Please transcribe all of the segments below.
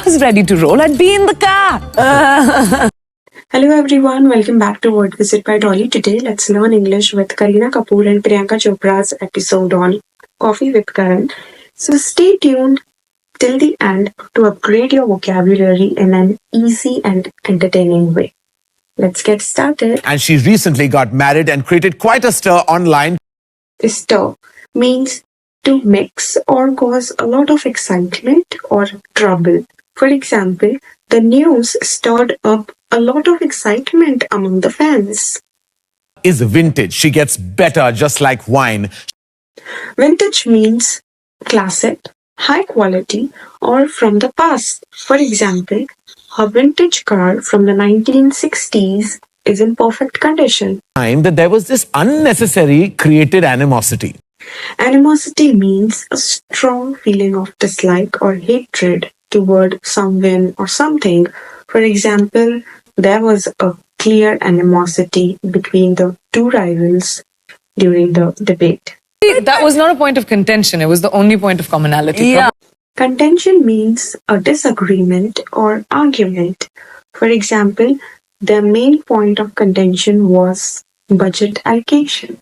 was ready to roll. I'd be in the car. Hello everyone, welcome back to Word Visit by Dolly. Today, let's learn English with Kareena Kapoor and Priyanka Chopra's episode on Coffee with Karan. So stay tuned till the end to upgrade your vocabulary in an easy and entertaining way. Let's get started. And she recently got married and created quite a stir online. Stir means to mix or cause a lot of excitement or trouble. For example, the news stirred up a lot of excitement among the fans. Is vintage. She gets better just like wine. Vintage means classic, high quality, or from the past. For example, a vintage car from the 1960s is in perfect condition. Time that there was this unnecessary created animosity. Animosity means a strong feeling of dislike or hatred toward someone or something. For example, there was a clear animosity between the two rivals during the debate. That was not a point of contention. It was the only point of commonality. Yeah. Contention means a disagreement or argument. For example, the main point of contention was budget allocation.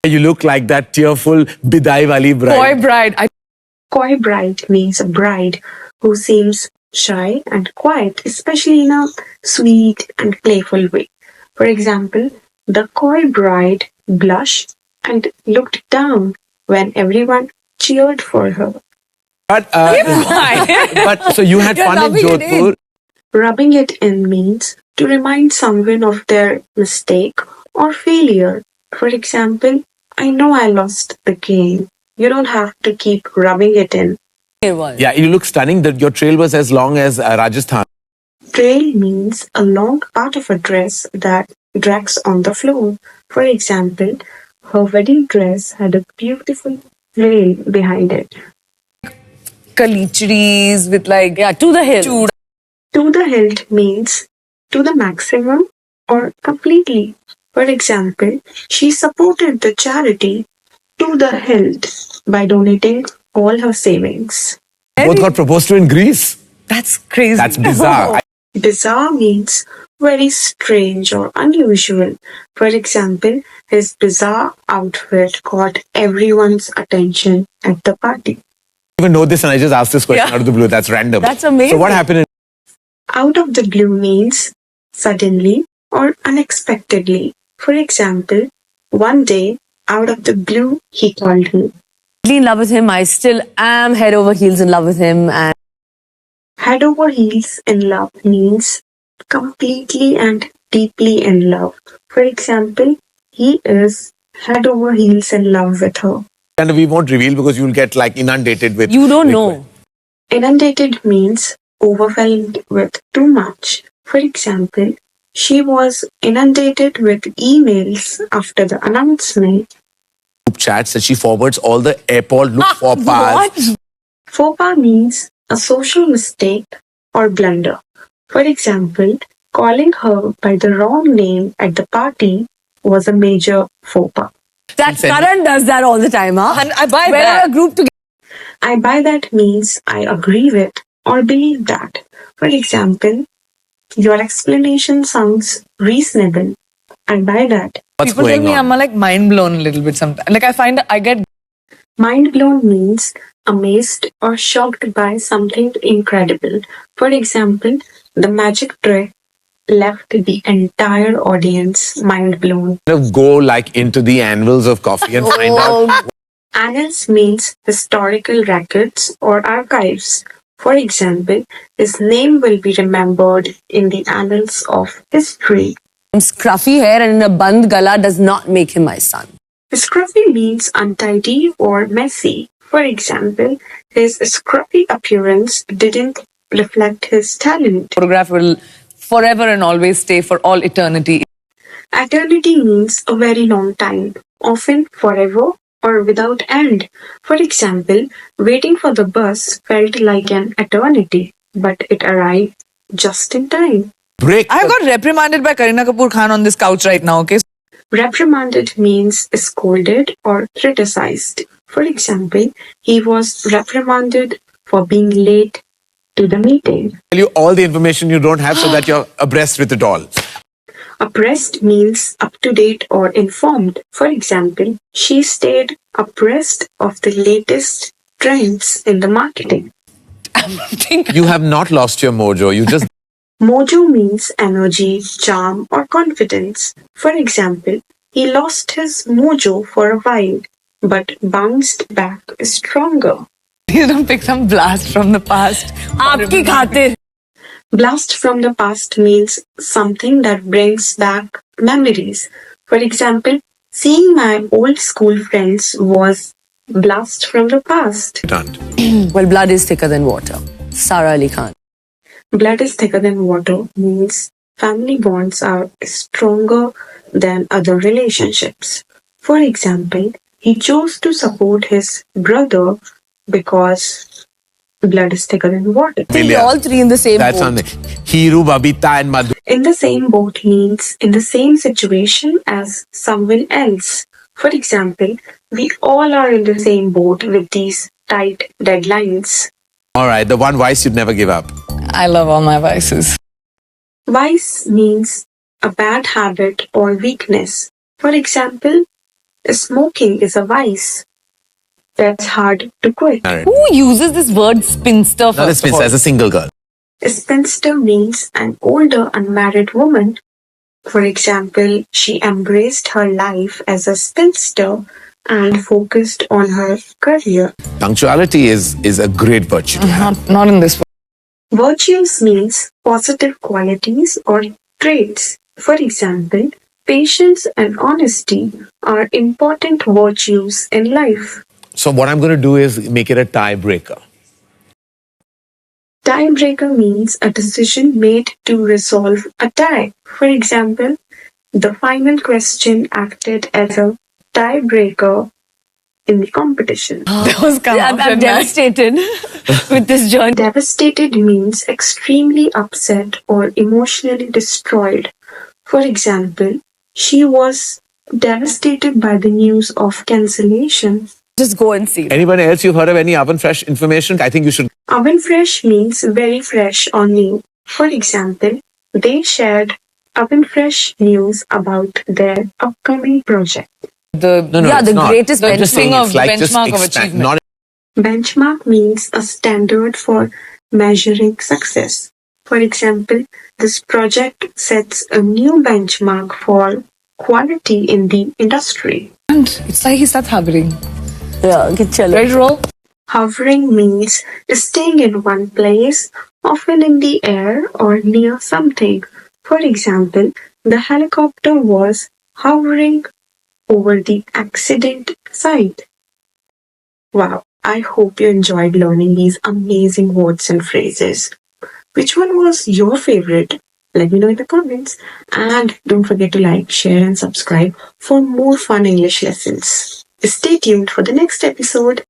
You look like that tearful bidai wali bride. Boy bride. Coy bride means a bride who seems shy and quiet, especially in a sweet and playful way. For example, the coy bride blushed and looked down when everyone cheered for her. But, but so you had You're fun in rubbing it Jodhpur. Rubbing it in means to remind someone of their mistake or failure. For example, I know I lost the game. You don't have to keep rubbing it in. It was. Yeah, you look stunning. Your trail was as long as Rajasthan. Trail means a long part of a dress that drags on the floor. For example, her wedding dress had a beautiful trail behind it. Kalichris with like, Yeah, to the hill. Chood. To the hilt means to the maximum or completely. For example, she supported the charity to the hilt by donating all her savings. Both got proposed to in Greece. That's crazy. That's bizarre. Bizarre means very strange or unusual. For example, his bizarre outfit caught everyone's attention at the party. I even know this and I just asked this question Yeah. out of the blue. That's random. That's amazing. So what happened in Out of the blue means suddenly or unexpectedly. For example, one day, out of the blue, he called me. In love with him. I still am head over heels in love with him. And Head over heels in love means completely and deeply in love. For example, he is head over heels in love with her. and we won't reveal because you'll get like inundated with you don't know. Inundated means overwhelmed with too much. For example, she was inundated with emails after the announcement. group chats that she forwards all the airport look for paths. Faux pas means a social mistake or blunder. For example, calling her by the wrong name at the party was a major faux pas. That Send- Karan does that all the time, huh? And I buy We're that. a group together. I buy that means I agree with or believe that. For example, your explanation sounds reasonable. I buy that. What's People tell going me on? I'm like mind blown a little bit sometimes. Like I find I get Mind blown means amazed or shocked by something incredible. For example, the magic trick left the entire audience mind blown. Kind of go like into the anvils of coffee and find out. Annals means historical records or archives. For example, his name will be remembered in the annals of history. Scruffy hair and in a band gala does not make him my son. Scruffy means untidy or messy. For example, his scruffy appearance didn't reflect his talent. photograph will forever and always stay for all eternity. Eternity means a very long time, often forever or without end. For example, waiting for the bus felt like an eternity, but it arrived just in time. Break. I got reprimanded by Kareena Kapoor Khan on this couch right now, okay? Reprimanded means scolded or criticized. For example, he was reprimanded for being late to the meeting. Tell you all the information you don't have so that you're abreast with it all. Abreast means up to date or informed. For example, she stayed abreast of the latest trends in the marketing. You have not lost your mojo. You just Mojo means energy, charm, or confidence. For example, he lost his mojo for a while, but bounced back stronger. You don't pick some blast from the past. आपकी खातिर. Blast from the past means something that brings back memories. For example, seeing my old school friends was blast from the past. done. Well, blood is thicker than water. Sara Ali Khan. Blood is thicker than water means family bonds are stronger than other relationships. For example, he chose to support his brother because blood is thicker than water. They're Billion. all three in the same That's boat. something. Hiru, Babita, and Madhu. In the same boat means in the same situation as someone else. For example, we all are in the same boat with these tight deadlines. All right, the one vice you'd never give up. I love all my vices. Vice means a bad habit or weakness. For example, smoking is a vice that's hard to quit. All right. Who uses this word spinster Not a first of spinster, all? as a single girl. A spinster means an older unmarried woman. For example, she embraced her life as a spinster and focused on her career. Punctuality is a great virtue to have. Not in this one. Virtues means positive qualities or traits. For example, patience and honesty are important virtues in life. So what I'm going to do is make it a tiebreaker. Tiebreaker means a decision made to resolve a tie. For example, the final question acted as a tiebreaker in the competition. That was come I'm out, didn't I? devastated with this journey. Devastated means extremely upset or emotionally destroyed. For example, she was devastated by the news of cancellation. Just go and see. Anyone else you've heard of any oven fresh information? I think you should. Oven fresh means very fresh or new. For example, they shared oven fresh news about their upcoming project. The No, Yeah, it's the not. greatest I'm just saying benchmark it's of- like just benchmark of expand, achievement. not Benchmark means a standard for measuring success. For example, this project sets a new benchmark for quality in the industry. And it's like he starts hovering. Yeah, get chalo. Ready to roll? Hovering means staying in one place, often in the air or near something. For example, the helicopter was hovering over the accident site. Wow, I hope you enjoyed learning these amazing words and phrases. Which one was your favorite? Let me know in the comments. And don't forget to like, share, and subscribe for more fun English lessons. Stay tuned for the next episode.